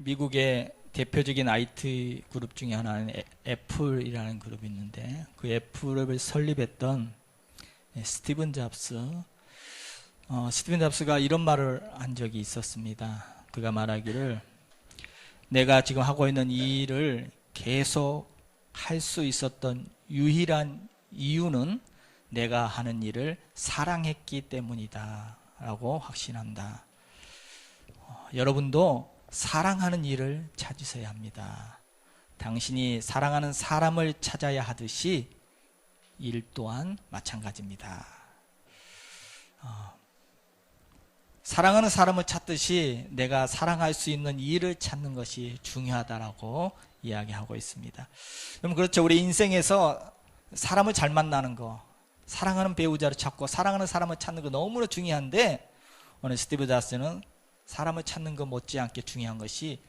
미국의 대표적인 IT 그룹 중에 하나는 애플이라는 그룹이 있는데, 그 애플을 설립했던 스티븐 잡스, 스티븐 잡스가 이런 말을 한 적이 있었습니다. 그가 말하기를, 내가 지금 하고 있는 이 일을 계속 할 수 있었던 유일한 이유는 내가 하는 일을 사랑했기 때문이다 라고 확신한다. 여러분도 사랑하는 일을 찾으셔야 합니다. 당신이 사랑하는 사람을 찾아야 하듯이 일 또한 마찬가지입니다. 사랑하는 사람을 찾듯이 내가 사랑할 수 있는 일을 찾는 것이 중요하다라고 이야기하고 있습니다. 그럼 그렇죠. 우리 인생에서 사람을 잘 만나는 거, 사랑하는 배우자를 찾고 사랑하는 사람을 찾는 거 너무나 중요한데, 오늘 스티브 잡스는 사람을 찾는 것 못지않게 중요한 것이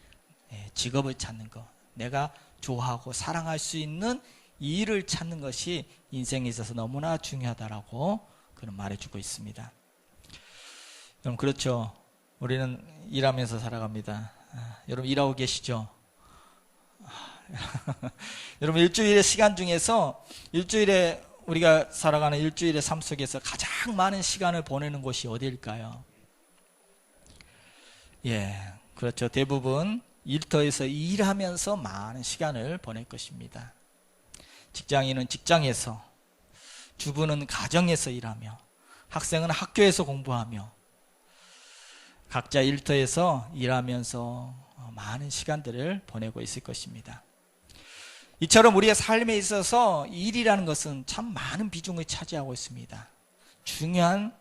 직업을 찾는 것, 내가 좋아하고 사랑할 수 있는 일을 찾는 것이 인생에 있어서 너무나 중요하다라고 그는 말해주고 있습니다. 여러분, 그렇죠. 우리는 일하면서 살아갑니다. 여러분 일하고 계시죠? 여러분, 일주일의 시간 중에서 일주일에 우리가 살아가는 일주일의 삶 속에서 가장 많은 시간을 보내는 곳이 어디일까요? 그렇죠. 대부분 일터에서 일하면서 많은 시간을 보낼 것입니다. 직장인은 직장에서, 주부는 가정에서 일하며, 학생은 학교에서 공부하며, 각자 일터에서 일하면서 많은 시간들을 보내고 있을 것입니다. 이처럼 우리의 삶에 있어서 일이라는 것은 참 많은 비중을 차지하고 있습니다. 중요한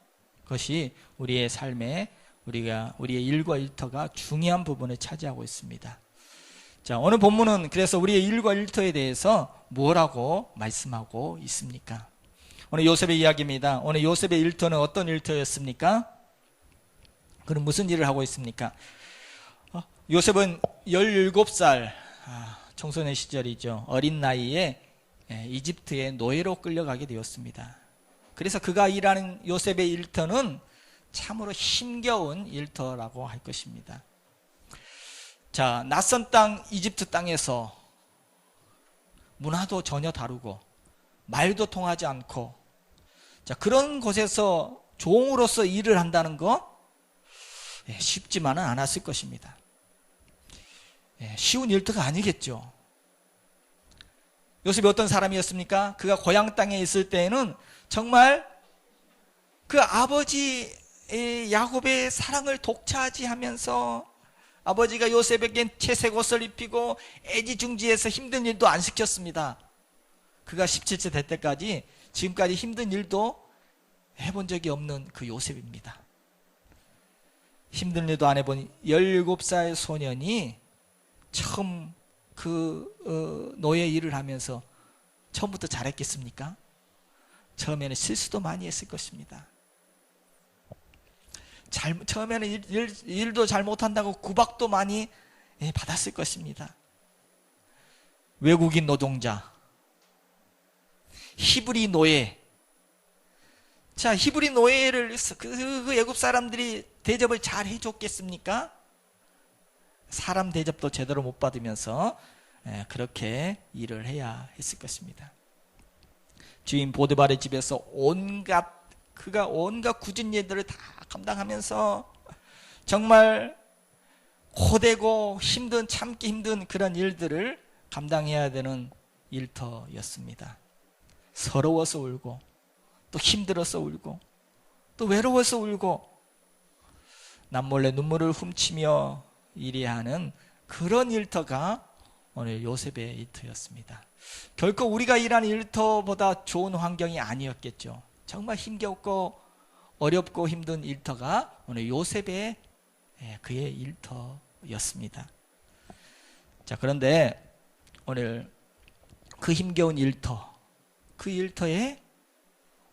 것이 우리의 삶에 우리의 일과 일터가 중요한 부분을 차지하고 있습니다. 자, 오늘 본문은 그래서 우리의 일과 일터에 대해서 뭐라고 말씀하고 있습니까? 오늘 요셉의 이야기입니다. 오늘 요셉의 일터는 어떤 일터였습니까? 그는 무슨 일을 하고 있습니까? 요셉은 17살 청소년 시절이죠. 어린 나이에 이집트의 노예로 끌려가게 되었습니다. 그래서 그가 일하는 요셉의 일터는 참으로 힘겨운 일터라고 할 것입니다. 자, 낯선 땅 이집트 땅에서 문화도 전혀 다르고 말도 통하지 않고, 자, 그런 곳에서 종으로서 일을 한다는 거 쉽지만은 않았을 것입니다. 쉬운 일터가 아니겠죠. 요셉이 어떤 사람이었습니까? 그가 고향 땅에 있을 때에는 정말 그 아버지 야곱의 사랑을 독차지하면서 아버지가 요셉에게 채색 옷을 입히고 애지중지해서 힘든 일도 안 시켰습니다. 그가 17세 될 때까지 지금까지 힘든 일도 해본 적이 없는 그 요셉입니다. 힘든 일도 안 해본 17살 소년이 처음 그 노예 일을 하면서 처음부터 잘했겠습니까? 처음에는 실수도 많이 했을 것입니다. 처음에는 일도 잘 못한다고 구박도 많이 받았을 것입니다. 외국인 노동자, 히브리 노예. 자, 히브리 노예를 그 애굽 사람들이 대접을 잘 해줬겠습니까? 사람 대접도 제대로 못 받으면서 그렇게 일을 해야 했을 것입니다. 주인 보드발의 집에서 그가 온갖 굳은 일들을 다 감당하면서 정말 고되고 참기 힘든 그런 일들을 감당해야 되는 일터였습니다. 서러워서 울고, 또 힘들어서 울고, 또 외로워서 울고, 남몰래 눈물을 훔치며 일해야 하는 그런 일터가 오늘 요셉의 일터였습니다. 결코 우리가 일하는 일터보다 좋은 환경이 아니었겠죠. 정말 힘겹고 어렵고 힘든 일터가 오늘 요셉의 그의 일터였습니다. 자, 그런데 오늘 그 힘겨운 일터, 그 일터에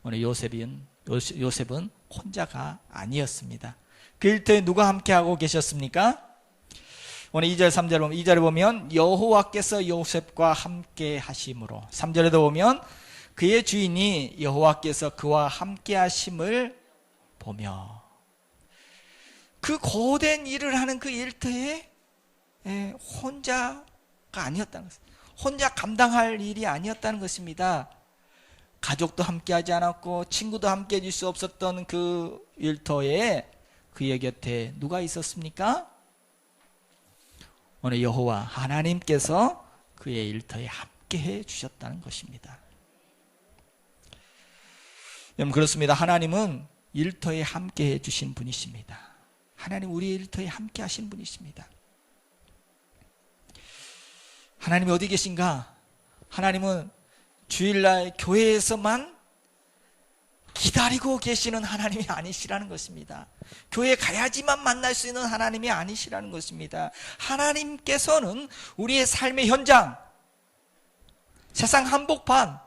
오늘 요셉은 혼자가 아니었습니다. 그 일터에 누가 함께하고 계셨습니까? 오늘 2절 3절 보면, 2절에 보면 여호와께서 요셉과 함께 하심으로, 3절에도 보면 그의 주인이 여호와께서 그와 함께 하심을 보며, 그 고된 일을 하는 그 일터에 혼자가 아니었다는 것입니다. 혼자 감당할 일이 아니었다는 것입니다. 가족도 함께하지 않았고 친구도 함께해 줄 수 없었던 그 일터에 그의 곁에 누가 있었습니까? 오늘 여호와 하나님께서 그의 일터에 함께해 주셨다는 것입니다. 여러분, 그렇습니다. 하나님은 일터에 함께해 주신 분이십니다. 하나님 우리 일터에 함께 하신 분이십니다. 하나님이 어디 계신가? 하나님은 주일날 교회에서만 기다리고 계시는 하나님이 아니시라는 것입니다. 교회에 가야지만 만날 수 있는 하나님이 아니시라는 것입니다. 하나님께서는 우리의 삶의 현장, 세상 한복판,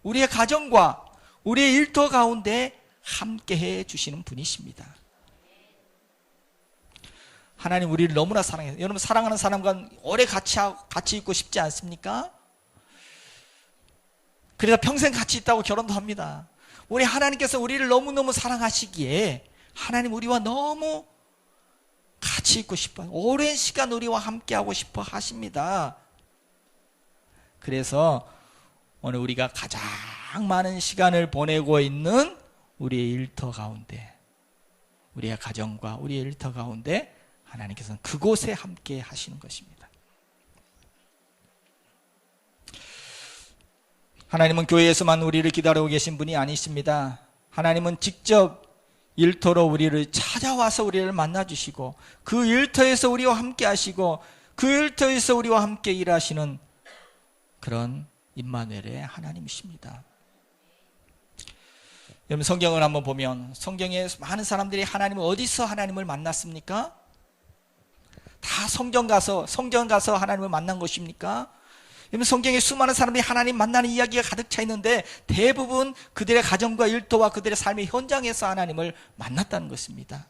우리의 가정과 우리의 일터 가운데 함께해 주시는 분이십니다. 하나님 우리를 너무나 사랑해요. 여러분, 사랑하는 사람과 오래 같이 있고 싶지 않습니까? 그래서 평생 같이 있다고 결혼도 합니다. 우리 하나님께서 우리를 너무너무 사랑하시기에 하나님 우리와 너무 같이 있고 싶어요. 오랜 시간 우리와 함께하고 싶어 하십니다. 그래서 오늘 우리가 가장 많은 시간을 보내고 있는 우리의 일터 가운데, 우리의 가정과 우리의 일터 가운데 하나님께서는 그곳에 함께 하시는 것입니다. 하나님은 교회에서만 우리를 기다리고 계신 분이 아니십니다. 하나님은 직접 일터로 우리를 찾아와서 우리를 만나주시고 그 일터에서 우리와 함께 하시고 그 일터에서 우리와 함께 일하시는 그런 임마누엘의 하나님이십니다. 여러분, 성경을 한번 보면 성경에 많은 사람들이 하나님을 어디서 하나님을 만났습니까? 다 성경 가서 하나님을 만난 것입니까? 여러분, 성경에 수많은 사람들이 하나님 만나는 이야기가 가득 차 있는데 대부분 그들의 가정과 일터와 그들의 삶의 현장에서 하나님을 만났다는 것입니다.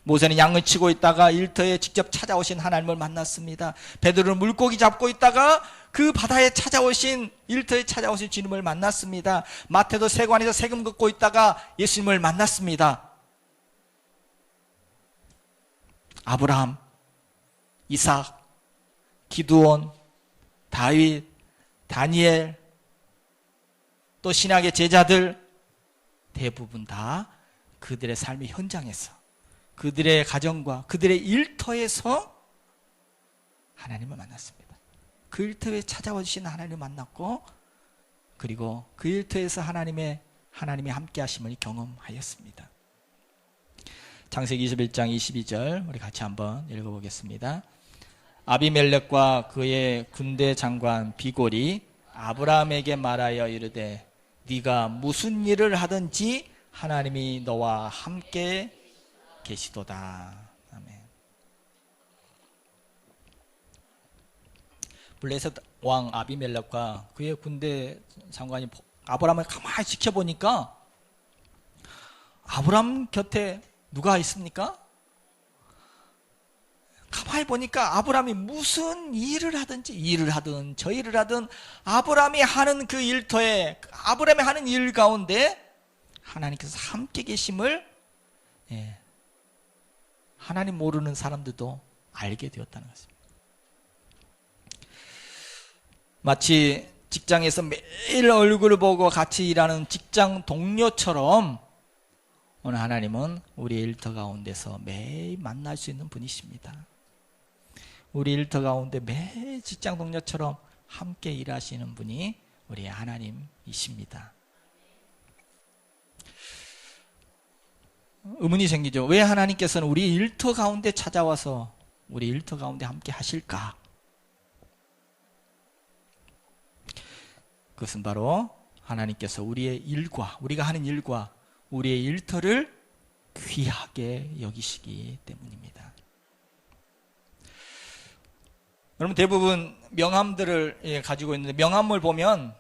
모세는 양을 치고 있다가 일터에 직접 찾아오신 하나님을 만났습니다. 베드로는 물고기 잡고 있다가 그 바다에 찾아오신, 일터에 찾아오신 주님을 만났습니다. 마태도 세관에서 세금 걷고 있다가 예수님을 만났습니다. 아브라함, 이삭, 기드온, 다윗, 다니엘, 또 신약의 제자들 대부분 다 그들의 삶의 현장에서, 그들의 가정과 그들의 일터에서 하나님을 만났습니다. 그 일터에 찾아와 주신 하나님을 만났고, 그리고 그 일터에서 하나님이 함께 하심을 경험하였습니다. 창세기 21장 22절 우리 같이 한번 읽어보겠습니다. 아비멜렉과 그의 군대 장관 비골이 아브라함에게 말하여 이르되 네가 무슨 일을 하든지 하나님이 너와 함께 계시도다. 아멘. 블레셋 왕 아비멜렉과 그의 군대 장관이 아브라함을 가만히 지켜보니까 아브라함 곁에 누가 있습니까? 가만히 보니까 아브라함이 무슨 일을 하든 저 일을 하든 아브라함이 하는 그 일터에, 아브라함이 하는 일 가운데 하나님께서 함께 계심을 하나님 모르는 사람들도 알게 되었다는 것입니다. 마치 직장에서 매일 얼굴을 보고 같이 일하는 직장 동료처럼 오늘 하나님은 우리 일터 가운데서 매일 만날 수 있는 분이십니다. 우리 일터 가운데 매일 직장 동료처럼 함께 일하시는 분이 우리 하나님이십니다. 의문이 생기죠. 왜 하나님께서는 우리 일터 가운데 찾아와서 우리 일터 가운데 함께 하실까? 그것은 바로 하나님께서 우리의 일과, 우리가 하는 일과 우리의 일터를 귀하게 여기시기 때문입니다. 여러분, 대부분 명함들을 가지고 있는데 명함을 보면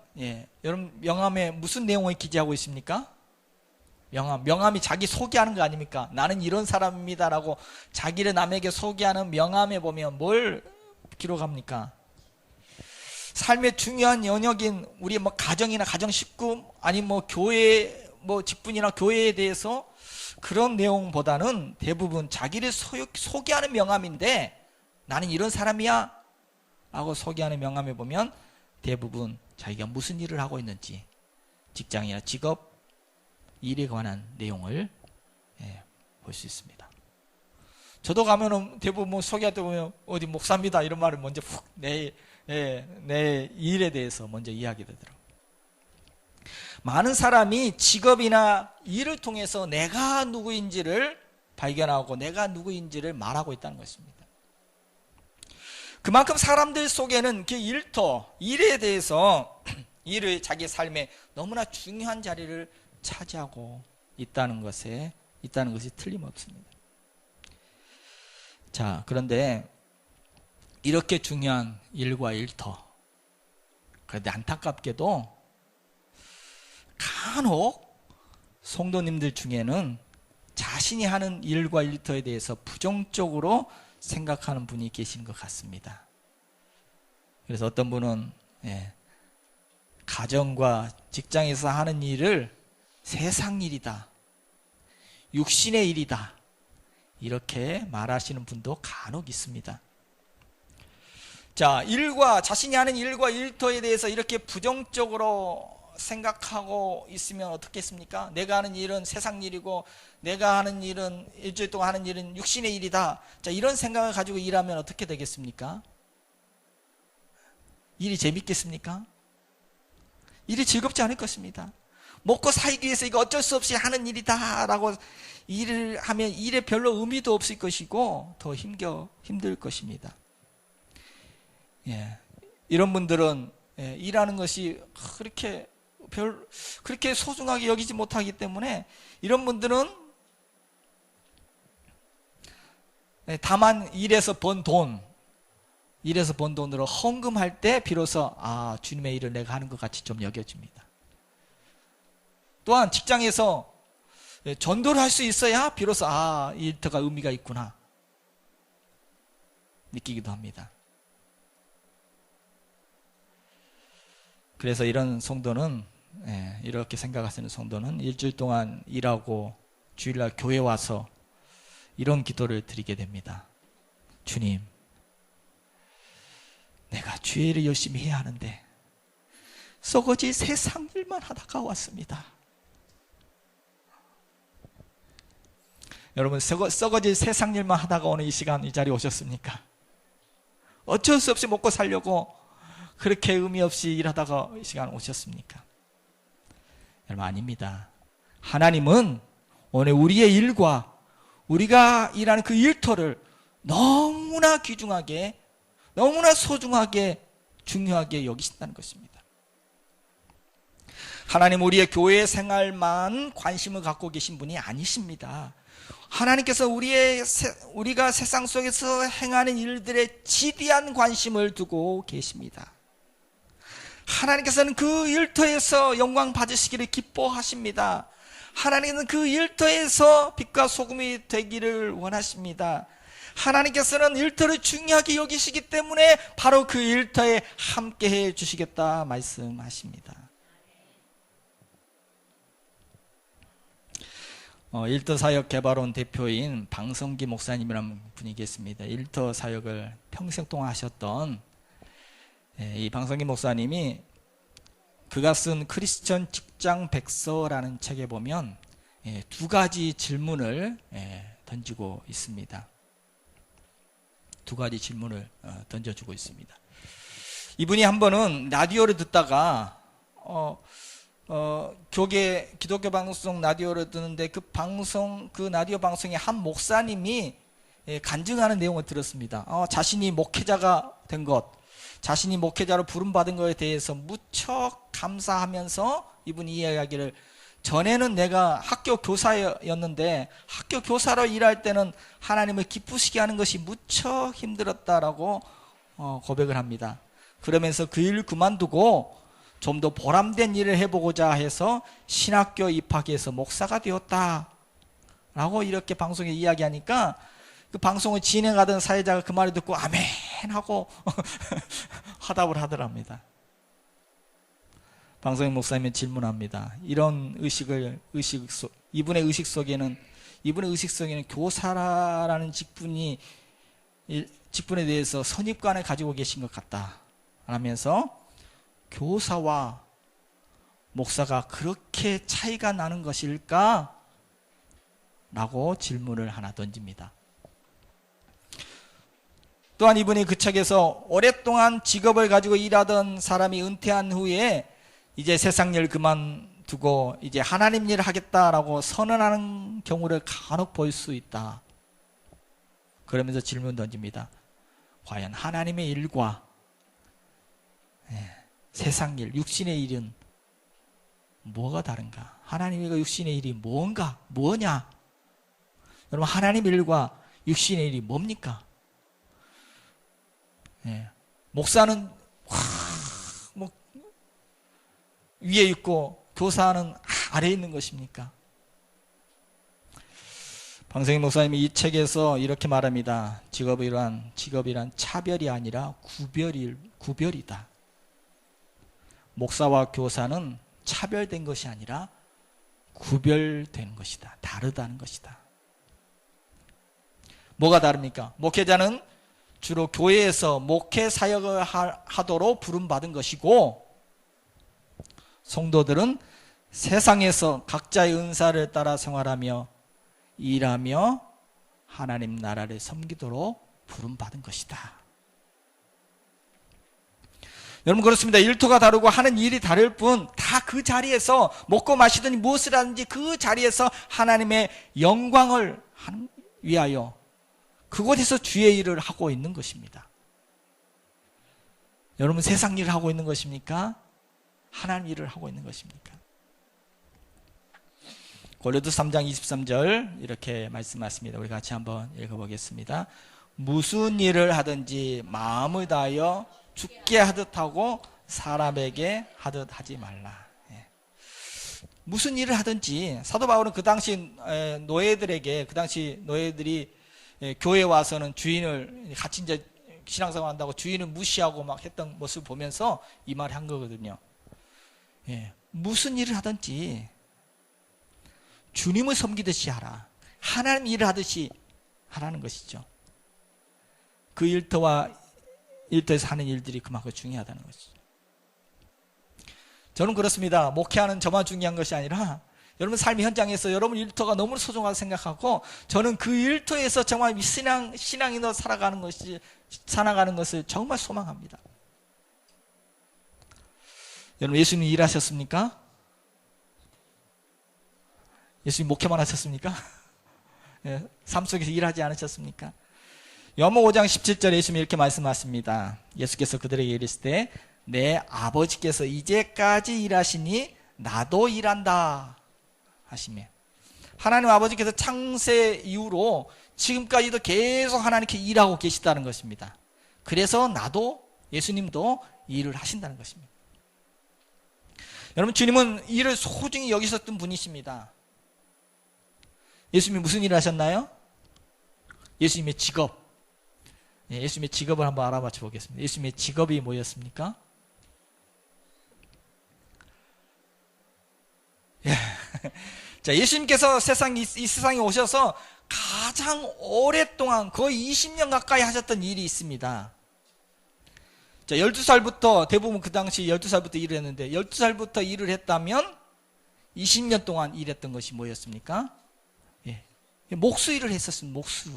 여러분, 명함에 무슨 내용을 기재하고 있습니까? 명함이 자기 소개하는 거 아닙니까? 나는 이런 사람입니다라고 자기를 남에게 소개하는 명함에 보면 뭘 기록합니까? 삶의 중요한 영역인 우리 가정이나 가정 식구, 아니면 교회, 직분이나 교회에 대해서 그런 내용보다는 대부분 자기를 소개하는 명함인데 나는 이런 사람이야 하고 소개하는 명함에 보면 대부분 자기가 무슨 일을 하고 있는지, 직장이나 직업, 일에 관한 내용을 볼 수 있습니다. 저도 가면은 대부분 뭐 소개할 때 보면 어디 목사입니다 이런 말을 먼저 푹 내 일에 대해서 먼저 이야기 되더라고요. 많은 사람이 직업이나 일을 통해서 내가 누구인지를 발견하고 내가 누구인지를 말하고 있다는 것입니다. 그만큼 사람들 속에는 그 일터, 일에 대해서 일을 자기 삶에 너무나 중요한 자리를 차지하고 있다는 것이 틀림없습니다. 자, 그런데 이렇게 중요한 일과 일터, 그런데 안타깝게도 간혹 성도님들 중에는 자신이 하는 일과 일터에 대해서 부정적으로 생각하는 분이 계신 것 같습니다. 그래서 어떤 분은 가정과 직장에서 하는 일을 세상 일이다, 육신의 일이다, 이렇게 말하시는 분도 간혹 있습니다. 자, 자신이 하는 일과 일터에 대해서 이렇게 부정적으로 생각하고 있으면 어떻겠습니까? 내가 하는 일은 세상 일이고 내가 하는 일은 일주일 동안 하는 일은 육신의 일이다. 자, 이런 생각을 가지고 일하면 어떻게 되겠습니까? 일이 재밌겠습니까? 일이 즐겁지 않을 것입니다. 먹고 살기 위해서 이거 어쩔 수 없이 하는 일이다 라고 일을 하면 일에 별로 의미도 없을 것이고 더 힘들 것입니다. 이런 분들은 일하는 것이 그렇게 소중하게 여기지 못하기 때문에 이런 분들은 다만 일에서 번 돈으로 헌금할 때 비로소 주님의 일을 내가 하는 것 같이 좀 여겨집니다. 또한 직장에서 전도를 할 수 있어야 비로소 이 일터가 의미가 있구나 느끼기도 합니다. 그래서 이런 성도는 이렇게 생각하시는 성도는 일주일 동안 일하고 주일날 교회 와서 이런 기도를 드리게 됩니다. 주님, 내가 주의 일을 열심히 해야 하는데 썩어질 세상 일만 하다가 왔습니다. 여러분, 썩어질 세상 일만 하다가 오늘 이 시간 이 자리에 오셨습니까? 어쩔 수 없이 먹고 살려고 그렇게 의미 없이 일하다가 이 시간 오셨습니까? 여러분, 아닙니다. 하나님은 오늘 우리의 일과 우리가 일하는 그 일터를 너무나 귀중하게, 너무나 소중하게, 중요하게 여기신다는 것입니다. 하나님 우리의 교회 생활만 관심을 갖고 계신 분이 아니십니다. 하나님께서 우리가 세상 속에서 행하는 일들에 지대한 관심을 두고 계십니다. 하나님께서는 그 일터에서 영광 받으시기를 기뻐하십니다. 하나님은 그 일터에서 빛과 소금이 되기를 원하십니다. 하나님께서는 일터를 중요하게 여기시기 때문에 바로 그 일터에 함께해 주시겠다 말씀하십니다. 일터사역 개발원 대표인 방성기 목사님이라는 분이 계십니다. 일터사역을 평생 동안 하셨던 이 방성기 목사님이 그가 쓴 크리스천 직장 백서라는 책에 보면 두 가지 질문을 던지고 있습니다. 두 가지 질문을 던져주고 있습니다. 이분이 한 번은 라디오를 듣다가 기독교 방송 라디오를 듣는데 그 라디오 방송에 한 목사님이 간증하는 내용을 들었습니다. 자신이 목회자가 된 것, 자신이 목회자로 부름받은 것에 대해서 무척 감사하면서 이분이 이 이야기를, 전에는 내가 학교 교사였는데 학교 교사로 일할 때는 하나님을 기쁘시게 하는 것이 무척 힘들었다라고 고백을 합니다. 그러면서 그 일을 그만두고 좀 더 보람된 일을 해보고자 해서 신학교 입학해서 목사가 되었다 라고 이렇게 방송에 이야기하니까 그 방송을 진행하던 사회자가 그 말을 듣고 아멘 하고 화답을 하더랍니다. 방송인 목사님이 질문합니다. 이런 이분의 의식 속에는 교사라는 직분이 직분에 대해서 선입관을 가지고 계신 것 같다 하면서 교사와 목사가 그렇게 차이가 나는 것일까? 라고 질문을 하나 던집니다. 또한 이분이 그 책에서 오랫동안 직업을 가지고 일하던 사람이 은퇴한 후에 이제 세상 일 그만두고 이제 하나님 일을 하겠다라고 선언하는 경우를 간혹 볼 수 있다. 그러면서 질문 던집니다. 과연 하나님의 일과 세상 일, 육신의 일은 뭐가 다른가? 하나님과 육신의 일이 뭔가? 뭐냐? 여러분, 하나님 일과 육신의 일이 뭡니까? 목사는 뭐 위에 있고 교사는 아래에 있는 것입니까? 방성희 목사님이 이 책에서 이렇게 말합니다. 직업이란 차별이 아니라 구별이다. 목사와 교사는 차별된 것이 아니라 구별된 것이다. 다르다는 것이다. 뭐가 다릅니까? 목회자는 주로 교회에서 목회 사역을 하도록 부름받은 것이고, 성도들은 세상에서 각자의 은사를 따라 생활하며 일하며 하나님 나라를 섬기도록 부름받은 것이다. 여러분, 그렇습니다. 일터가 다르고 하는 일이 다를 뿐 다 그 자리에서 먹고 마시든 무엇을 하든지 그 자리에서 하나님의 영광을 위하여 그곳에서 주의 일을 하고 있는 것입니다. 여러분, 세상 일을 하고 있는 것입니까? 하나님 일을 하고 있는 것입니까? 고린도서 3장 23절 이렇게 말씀하십니다. 우리 같이 한번 읽어보겠습니다. 무슨 일을 하든지 마음을 다하여 죽게 하듯 하고 사람에게 하듯 하지 말라. 무슨 일을 하든지, 사도 바울은 그 당시 노예들에게, 그 당시 노예들이 교회에 와서는 주인을 같이 이제 신앙생활 한다고 주인을 무시하고 막 했던 모습을 보면서 이 말을 한 거거든요. 무슨 일을 하든지 주님을 섬기듯이 하라. 하나님 일을 하듯이 하라는 것이죠. 그 일터에서 하는 일들이 그만큼 중요하다는 것이죠. 저는 그렇습니다. 목회하는 저만 중요한 것이 아니라 여러분 삶의 현장에서 여러분 일터가 너무 소중하다고 생각하고, 저는 그 일터에서 정말 신앙인으로 살아가는 것을 정말 소망합니다. 여러분, 예수님 일하셨습니까? 예수님 목회만 하셨습니까? 삶 속에서 일하지 않으셨습니까? 요한복음 5장 17절에 예수님이 이렇게 말씀하십니다. 예수께서 그들에게 이르시되 내 아버지께서 이제까지 일하시니 나도 일한다 하시며, 하나님 아버지께서 창세 이후로 지금까지도 계속 하나님께 일하고 계시다는 것입니다. 그래서 예수님도 일을 하신다는 것입니다. 여러분, 주님은 일을 소중히 여기셨던 분이십니다. 예수님이 무슨 일을 하셨나요? 예수님의 직업. 예수님의 직업을 한번 알아봐 보겠습니다. 예수님의 직업이 뭐였습니까? 자, 예수님께서 이 세상에 오셔서 가장 오랫동안 거의 20년 가까이 하셨던 일이 있습니다. 자, 12살부터, 대부분 그 당시 12살부터 일을 했는데, 12살부터 일을 했다면 20년 동안 일했던 것이 뭐였습니까? 목수 일을 했었습니다. 목수.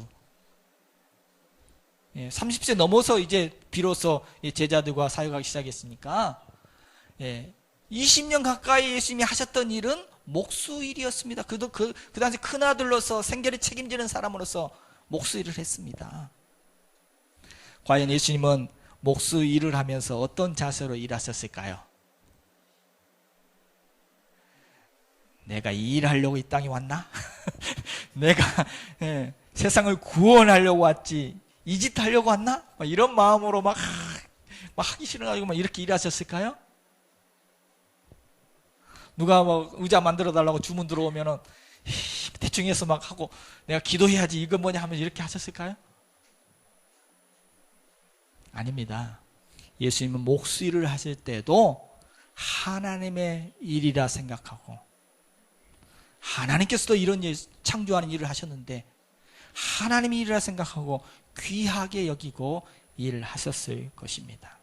30세 넘어서 이제 비로소 제자들과 사역하기 시작했으니까 20년 가까이 예수님이 하셨던 일은 목수 일이었습니다. 그 당시 큰아들로서 생계를 책임지는 사람으로서 목수 일을 했습니다. 과연 예수님은 목수 일을 하면서 어떤 자세로 일하셨을까요? 내가 이 일하려고 이 땅에 왔나? 내가 세상을 구원하려고 왔지 이 짓 하려고 왔나? 이런 마음으로 막 하기 싫어가지고 막 이렇게 일하셨을까요? 누가 뭐 의자 만들어 달라고 주문 들어오면은 대충 해서 막 하고 내가 기도해야지 이건 뭐냐 하면 이렇게 하셨을까요? 아닙니다. 예수님은 목수 일을 하실 때도 하나님의 일이라 생각하고, 하나님께서도 이런 창조하는 일을 하셨는데 하나님의 일이라 생각하고 귀하게 여기고 일하셨을 것입니다.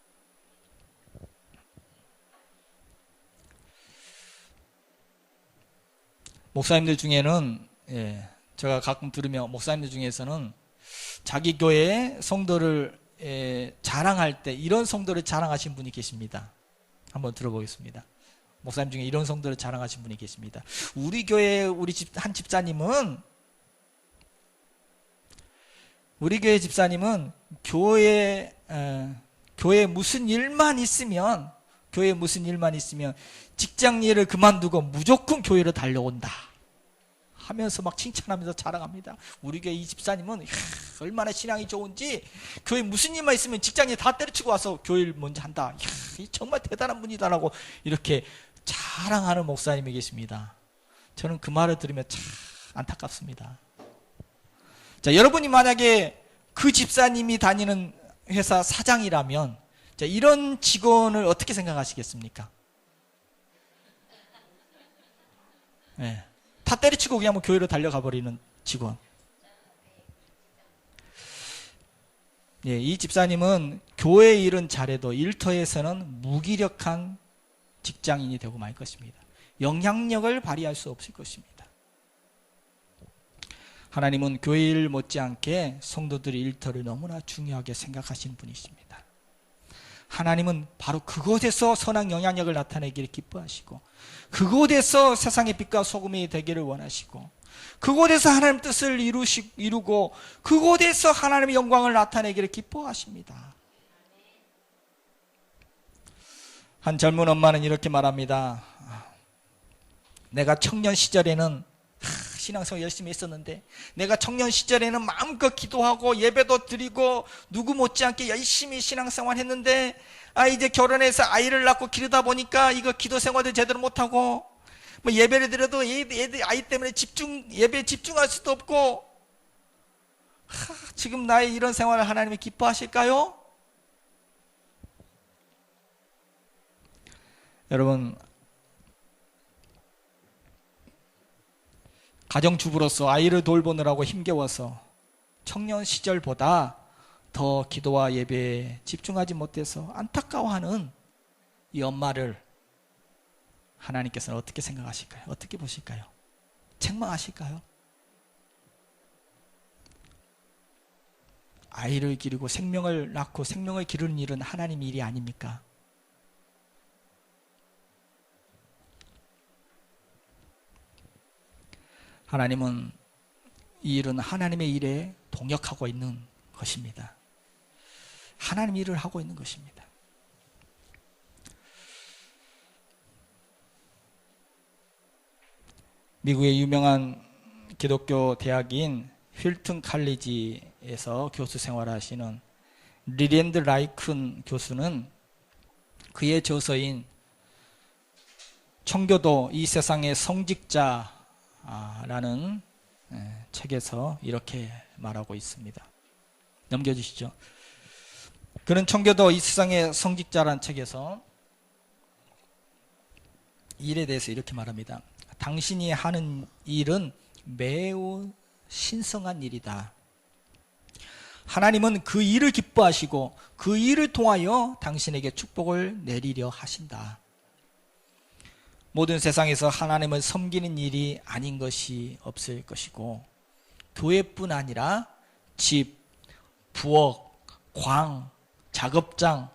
목사님들 중에는 제가 가끔 들으면 목사님들 중에서는 자기 교회 성도를 자랑할 때 이런 성도를 자랑하신 분이 계십니다. 한번 들어보겠습니다. 목사님 중에 이런 성도를 자랑하신 분이 계십니다. 우리 교회 한 집사님은 교회에 무슨 일만 있으면 직장 일을 그만두고 무조건 교회로 달려온다 하면서 막 칭찬하면서 자랑합니다. 우리 교회 이 집사님은 얼마나 신앙이 좋은지 교회 무슨 일만 있으면 직장 일 다 때려치고 와서 교회 일 먼저 한다. 정말 대단한 분이다라고 이렇게 자랑하는 목사님이 계십니다. 저는 그 말을 들으면 참 안타깝습니다. 자, 여러분이 만약에 그 집사님이 다니는 회사 사장이라면 자, 이런 직원을 어떻게 생각하시겠습니까? 네. 다 때려치고 그냥 뭐 교회로 달려가 버리는 직원. 이 집사님은 교회 일은 잘해도 일터에서는 무기력한 직장인이 되고 말 것입니다. 영향력을 발휘할 수 없을 것입니다. 하나님은 교회 일 못지않게 성도들의 일터를 너무나 중요하게 생각하시는 분이십니다. 하나님은 바로 그곳에서 선한 영향력을 나타내기를 기뻐하시고 그곳에서 세상의 빛과 소금이 되기를 원하시고 그곳에서 하나님 뜻을 이루고 그곳에서 하나님의 영광을 나타내기를 기뻐하십니다. 한 젊은 엄마는 이렇게 말합니다. 내가 청년 시절에는 신앙생활 열심히 했었는데 내가 청년 시절에는 마음껏 기도하고 예배도 드리고 누구 못지않게 열심히 신앙생활 했는데 이제 결혼해서 아이를 낳고 기르다 보니까 이거 기도 생활도 제대로 못하고 뭐 예배를 드려도 아이 때문에 예배에 집중할 수도 없고 지금 나의 이런 생활을 하나님이 기뻐하실까요? 여러분, 가정주부로서 아이를 돌보느라고 힘겨워서 청년 시절보다 더 기도와 예배에 집중하지 못해서 안타까워하는 이 엄마를 하나님께서는 어떻게 생각하실까요? 어떻게 보실까요? 책망하실까요? 아이를 기르고 생명을 낳고 생명을 기르는 일은 하나님 일이 아닙니까? 하나님은 이 일은 하나님의 일에 동역하고 있는 것입니다. 하나님 일을 하고 있는 것입니다. 미국의 유명한 기독교 대학인 힐튼 칼리지에서 교수 생활하시는 리랜드 라이큰 교수는 그의 저서인 청교도 이 세상의 성직자라는 책에서 이렇게 말하고 있습니다. 넘겨주시죠. 그는 청교도 이 세상의 성직자라는 책에서 일에 대해서 이렇게 말합니다. 당신이 하는 일은 매우 신성한 일이다. 하나님은 그 일을 기뻐하시고 그 일을 통하여 당신에게 축복을 내리려 하신다. 모든 세상에서 하나님을 섬기는 일이 아닌 것이 없을 것이고 교회뿐 아니라 집, 부엌, 광, 작업장,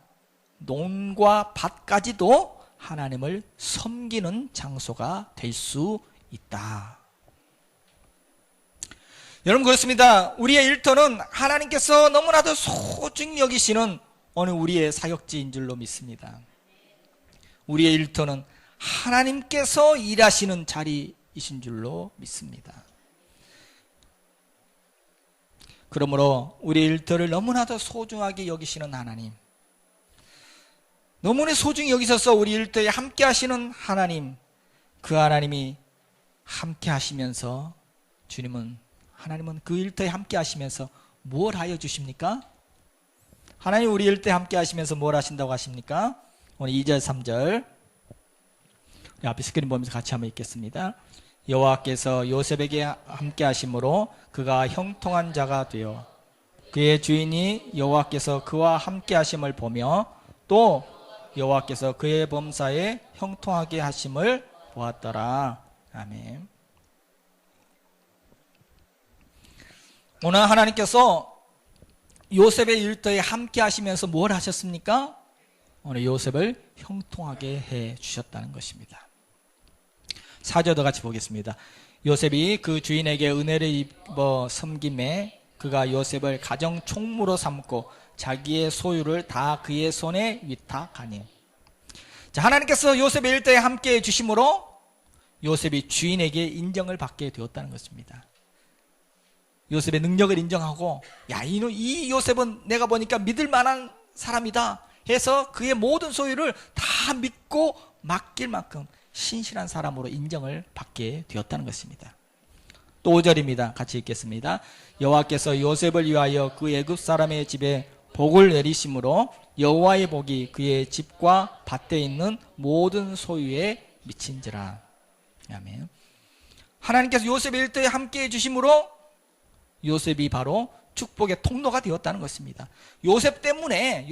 논과 밭까지도 하나님을 섬기는 장소가 될 수 있다. 여러분, 그렇습니다. 우리의 일터는 하나님께서 너무나도 소중히 여기시는 어느 우리의 사역지인 줄로 믿습니다. 우리의 일터는 하나님께서 일하시는 자리이신 줄로 믿습니다. 그러므로 우리의 일터를 너무나도 소중하게 여기시는 하나님, 너무나 소중히 여기셔서 우리 일터에 함께 하시는 하나님, 그 하나님이 함께 하시면서 하나님은 그 일터에 함께 하시면서 뭘 하여 주십니까? 하나님 우리 일터에 함께 하시면서 뭘 하신다고 하십니까? 오늘 2절 3절 앞에 스크린 보면서 같이 한번 읽겠습니다. 여호와께서 요셉에게 함께 하심으로 그가 형통한 자가 되어 그의 주인이 여호와께서 그와 함께 하심을 보며 또 여호와께서 그의 범사에 형통하게 하심을 보았더라. 아멘. 오늘 하나님께서 요셉의 일터에 함께 하시면서 뭘 하셨습니까? 오늘 요셉을 형통하게 해 주셨다는 것입니다. 4절도 같이 보겠습니다. 요셉이 그 주인에게 은혜를 입어 섬김에 그가 요셉을 가정 총무로 삼고 자기의 소유를 다 그의 손에 위탁하니. 자, 하나님께서 요셉의 일터에 함께 해 주심으로 요셉이 주인에게 인정을 받게 되었다는 것입니다. 요셉의 능력을 인정하고, 야, 이 요셉은 내가 보니까 믿을 만한 사람이다 해서 그의 모든 소유를 다 믿고 맡길 만큼 신실한 사람으로 인정을 받게 되었다는 것입니다. 또 5절입니다. 같이 읽겠습니다. 여호와께서 요셉을 위하여 그 애굽 사람의 집에 복을 내리심으로 여호와의 복이 그의 집과 밭에 있는 모든 소유에 미친지라. 아멘. 하나님께서 요셉의 일터에 함께해 주심으로 요셉이 바로 축복의 통로가 되었다는 것입니다. 요셉 때문에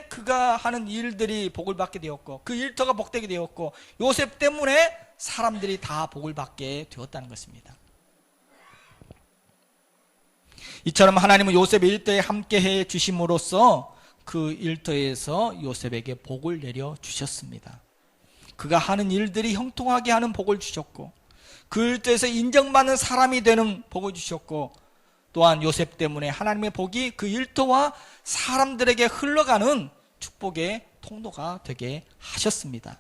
그가 하는 일들이 복을 받게 되었고, 그 일터가 복되게 되었고, 요셉 때문에 사람들이 다 복을 받게 되었다는 것입니다. 이처럼 하나님은 요셉의 일터에 함께해 주심으로써 그 일터에서 요셉에게 복을 내려 주셨습니다. 그가 하는 일들이 형통하게 하는 복을 주셨고, 그 일터에서 인정받는 사람이 되는 복을 주셨고, 또한 요셉 때문에 하나님의 복이 그 일터와 사람들에게 흘러가는 축복의 통로가 되게 하셨습니다.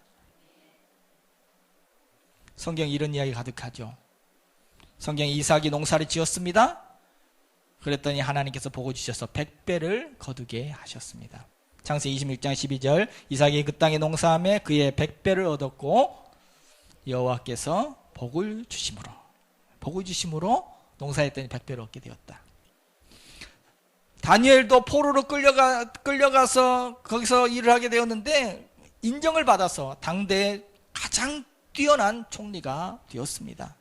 성경에 이런 이야기 가득하죠. 성경에 이삭이 농사를 지었습니다. 그랬더니 하나님께서 복을 주셔서 100배를 거두게 하셨습니다. 창세기 26장 12절, 이삭이 그 땅에 농사함에 그의 100배를 얻었고 여호와께서 복을 주심으로 농사했더니 100배를 얻게 되었다. 다니엘도 포로로 끌려가서 거기서 일을 하게 되었는데 인정을 받아서 당대의 가장 뛰어난 총리가 되었습니다.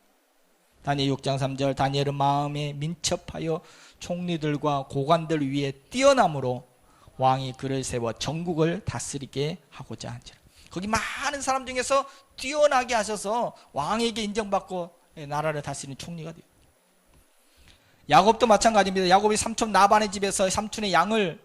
다니엘 6장 3절, 다니엘은 마음에 민첩하여 총리들과 고관들 위에 뛰어남으로 왕이 그를 세워 전국을 다스리게 하고자 한지라. 거기 많은 사람 중에서 뛰어나게 하셔서 왕에게 인정받고 나라를 다스리는 총리가 되었다. 야곱도 마찬가지입니다. 야곱이 삼촌 라반의 집에서 삼촌의 양을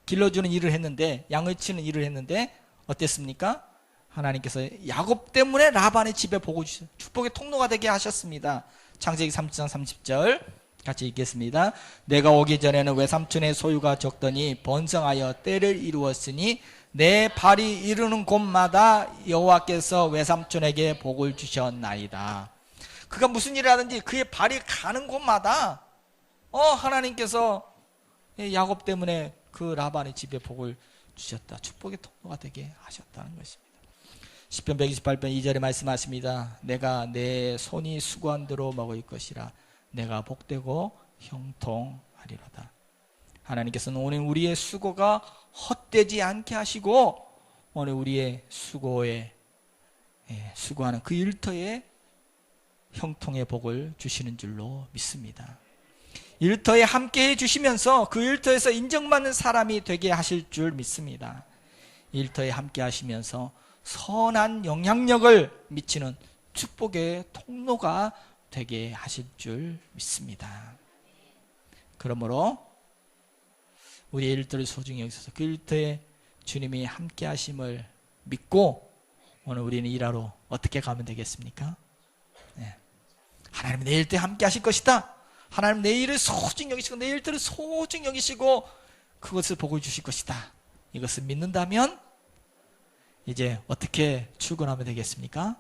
길러주는 일을 했는데, 양을 치는 일을 했는데 어땠습니까? 하나님께서 야곱 때문에 라반의 집에 복을 주셔서 축복의 통로가 되게 하셨습니다. 창세기 3장 30절 같이 읽겠습니다. 내가 오기 전에는 외삼촌의 소유가 적더니 번성하여 때를 이루었으니 내 발이 이르는 곳마다 여호와께서 외삼촌에게 복을 주셨나이다. 그가 무슨 일을 하든지 그의 발이 가는 곳마다 하나님께서 야곱 때문에 그 라반의 집에 복을 주셨다. 축복의 통로가 되게 하셨다는 것입니다. 시편 128편 2절에 말씀하십니다. 내가 내 손이 수고한 대로 먹을 것이라 내가 복되고 형통하리로다. 하나님께서는 오늘 우리의 수고가 헛되지 않게 하시고 오늘 우리의 수고하는 그 일터에 형통의 복을 주시는 줄로 믿습니다. 일터에 함께 해주시면서 그 일터에서 인정받는 사람이 되게 하실 줄 믿습니다. 일터에 함께 하시면서 선한 영향력을 미치는 축복의 통로가 되게 하실 줄 믿습니다. 그러므로 우리의 일터를 소중히 여기서 그 일터에 주님이 함께 하심을 믿고 오늘 우리는 일하러 어떻게 가면 되겠습니까? 하나님 내 일터에 함께 하실 것이다. 하나님 내 일을 소중히 여기시고 내 일터를 소중히 여기시고 그것을 복을 주실 것이다. 이것을 믿는다면 이제 어떻게 출근하면 되겠습니까?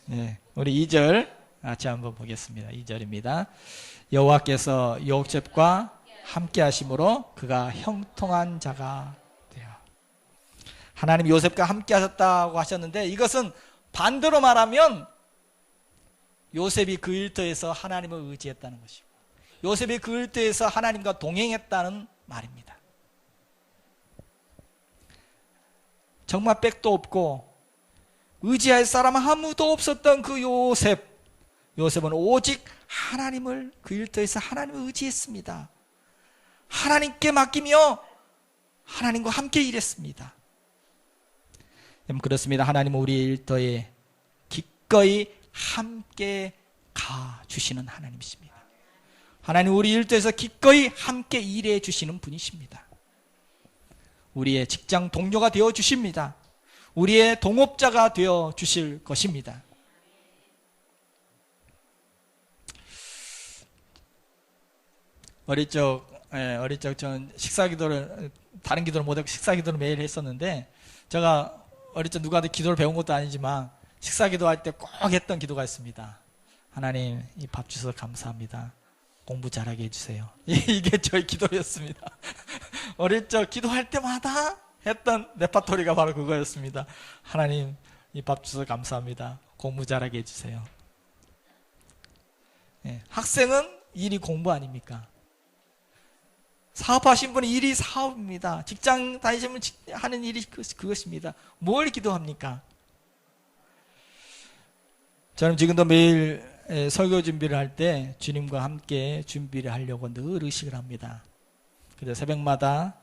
네, 우리 2절 같이 한번 보겠습니다. 2절입니다. 여호와께서 요셉과 함께 하심으로 그가 형통한 자가 되어. 하나님 요셉과 함께 하셨다고 하셨는데 이것은 반대로 말하면 요셉이 그 일터에서 하나님을 의지했다는 것이고 요셉이 그 일터에서 하나님과 동행했다는 말입니다. 정말 백도 없고 의지할 사람 아무도 없었던 그 요셉은 오직 하나님을, 그 일터에서 하나님을 의지했습니다. 하나님께 맡기며 하나님과 함께 일했습니다. 그렇습니다. 하나님은 우리의 일터에 기꺼이 함께 가 주시는 하나님이십니다. 하나님 우리 일터에서 기꺼이 함께 일해 주시는 분이십니다. 우리의 직장 동료가 되어 주십니다. 우리의 동업자가 되어 주실 것입니다. 어릴 적 저는 식사기도를, 다른 기도를 못하고 식사기도를 매일 했었는데, 제가 어릴 적 누구한테 기도를 배운 것도 아니지만 식사기도 할 때 꼭 했던 기도가 있습니다. 하나님, 이 밥 주셔서 감사합니다. 공부 잘하게 해주세요. 이게 저희 기도였습니다. 어릴 적 기도할 때마다 했던 레파토리가 바로 그거였습니다. 하나님, 이 밥 주셔서 감사합니다. 공부 잘하게 해주세요. 학생은 일이 공부 아닙니까? 사업하신 분은 일이 사업입니다. 직장 다니시면 하는 일이 그것입니다. 뭘 기도합니까? 저는 지금도 매일 설교 준비를 할 때 주님과 함께 준비를 하려고 늘 의식을 합니다. 그래서 새벽마다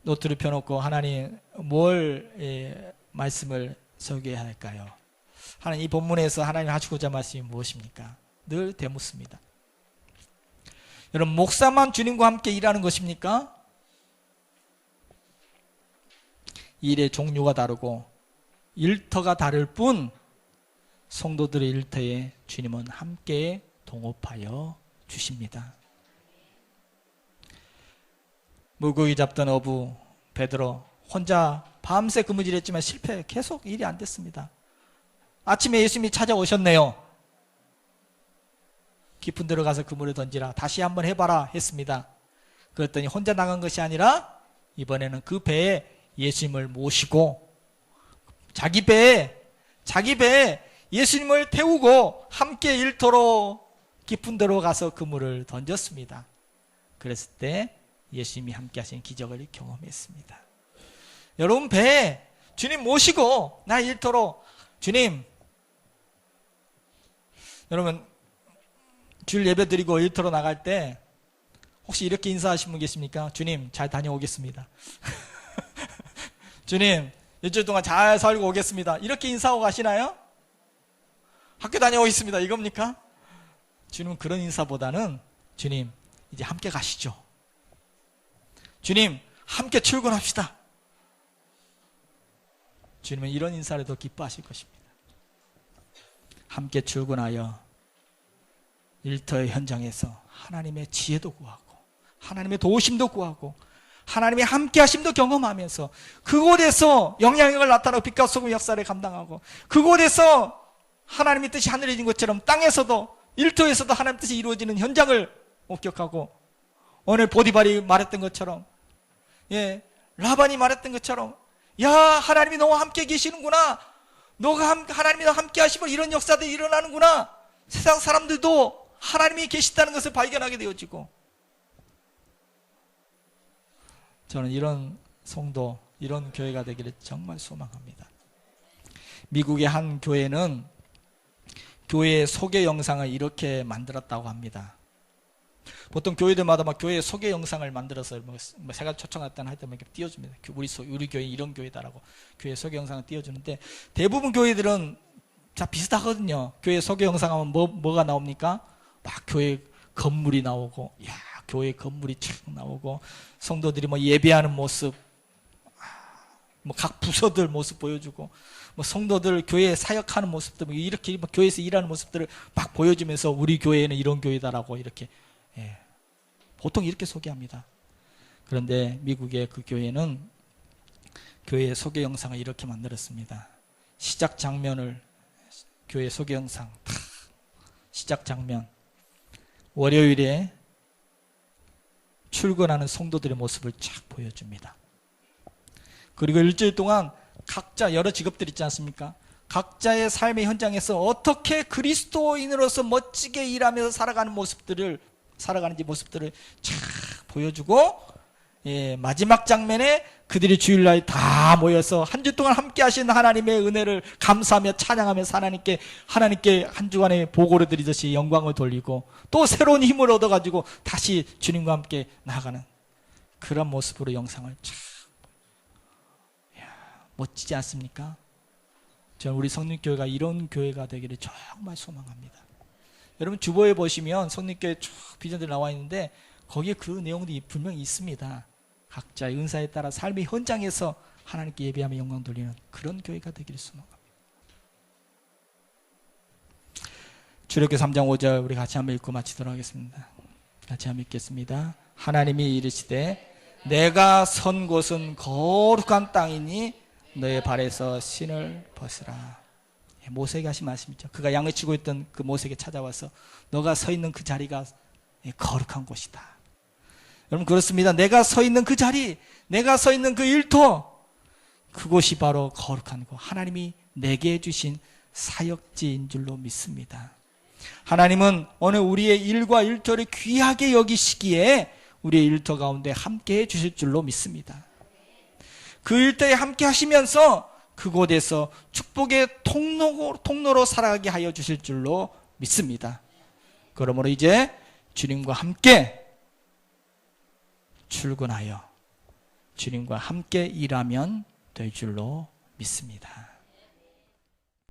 노트를 펴놓고 하나님 뭘 말씀을 설교해야 할까요? 하나님 이 본문에서 하나님 하시고자 말씀이 무엇입니까? 늘 되묻습니다. 여러분, 목사만 주님과 함께 일하는 것입니까? 일의 종류가 다르고 일터가 다를 뿐 성도들의 일터에 주님은 함께 동업하여 주십니다. 물고기 잡던 어부 베드로 혼자 밤새 그무질했지만 실패, 계속 일이 안 됐습니다. 아침에 예수님이 찾아오셨네요. 깊은 데로 가서 그물을 던지라, 다시 한번 해봐라 했습니다. 그랬더니 혼자 나간 것이 아니라 이번에는 그 배에 예수님을 모시고 자기 배에 예수님을 태우고 함께 일터로 깊은 데로 가서 그물을 던졌습니다. 그랬을 때 예수님이 함께 하신 기적을 경험했습니다. 여러분, 배에 주님 모시고 나 일터로, 주님, 여러분 주일 예배 드리고 일터로 나갈 때 혹시 이렇게 인사하신 분 계십니까? 주님, 잘 다녀오겠습니다. 주님, 일주일 동안 잘 살고 오겠습니다. 이렇게 인사하고 가시나요? 학교 다녀오겠습니다. 이겁니까? 주님은 그런 인사보다는 주님, 이제 함께 가시죠. 주님, 함께 출근합시다. 주님은 이런 인사를 더 기뻐하실 것입니다. 함께 출근하여 일터의 현장에서 하나님의 지혜도 구하고 하나님의 도우심도 구하고 하나님의 함께 하심도 경험하면서 그곳에서 영향력을 나타내고 빛과 소금 역사를 감당하고 그곳에서 하나님의 뜻이 하늘에 있는 것처럼 땅에서도 일터에서도 하나님의 뜻이 이루어지는 현장을 목격하고, 오늘 보디발이 말했던 것처럼, 라반이 말했던 것처럼, 야, 하나님이 너와 함께 계시는구나, 하나님이 너와 함께 하시면 이런 역사들이 일어나는구나, 세상 사람들도 하나님이 계시다는 것을 발견하게 되어지고, 저는 이런 성도, 이런 교회가 되기를 정말 소망합니다. 미국의 한 교회는 교회 소개 영상을 이렇게 만들었다고 합니다. 보통 교회들마다 막 교회 소개 영상을 만들어서 제가 초청했다는 할 때 이렇게 띄워줍니다. 우리 교회 이런 교회다라고 교회 소개 영상을 띄워주는데, 대부분 교회들은 다 비슷하거든요. 교회 소개 영상 하면 뭐가 나옵니까? 막 교회 건물이 나오고, 교회 건물이 쫙 나오고, 성도들이 예배하는 모습, 각 부서들 모습 보여주고, 성도들 교회에 사역하는 모습들, 이렇게 교회에서 일하는 모습들을 막 보여주면서 우리 교회는 이런 교회다라고 이렇게, 보통 이렇게 소개합니다. 그런데 미국의 그 교회는 교회 소개 영상을 이렇게 만들었습니다. 시작 장면을, 교회 소개 영상, 시작 장면, 월요일에 출근하는 성도들의 모습을 쫙 보여줍니다. 그리고 일주일 동안 각자 여러 직업들 있지 않습니까? 각자의 삶의 현장에서 어떻게 그리스도인으로서 멋지게 일하면서 살아가는지 모습들을 쫙 보여주고, 마지막 장면에 그들이 주일날 다 모여서 한 주 동안 함께 하신 하나님의 은혜를 감사하며 찬양하면서 하나님께 한 주간의 보고를 드리듯이 영광을 돌리고 또 새로운 힘을 얻어가지고 다시 주님과 함께 나아가는 그런 모습으로 영상을 참 멋지지 않습니까? 저는 우리 성립교회가 이런 교회가 되기를 정말 소망합니다. 여러분 주보에 보시면 성립교회 쭉 비전들 나와 있는데 거기에 그 내용들이 분명히 있습니다. 각자의 은사에 따라 삶의 현장에서 하나님께 예배하며 영광 돌리는 그런 교회가 되기를 소망합니다. 출애굽기 3장 5절 우리 같이 한번 읽고 마치도록 하겠습니다. 같이 한번 읽겠습니다. 하나님이 이르시되 내가 선 곳은 거룩한 땅이니 너의 발에서 신을 벗으라. 모세에게 하신 말씀이죠. 그가 양을 치고 있던 그 모세에게 찾아와서 너가 서 있는 그 자리가 거룩한 곳이다. 여러분 그렇습니다. 내가 서 있는 그 자리, 내가 서 있는 그 일터, 그곳이 바로 거룩한 곳, 하나님이 내게 주신 사역지인 줄로 믿습니다. 하나님은 오늘 우리의 일과 일터를 귀하게 여기시기에 우리의 일터 가운데 함께해 주실 줄로 믿습니다. 그 일터에 함께 하시면서 그곳에서 축복의 통로로 살아가게 하여 주실 줄로 믿습니다. 그러므로 이제 주님과 함께 출근하여 주님과 함께 일하면 될 줄로 믿습니다.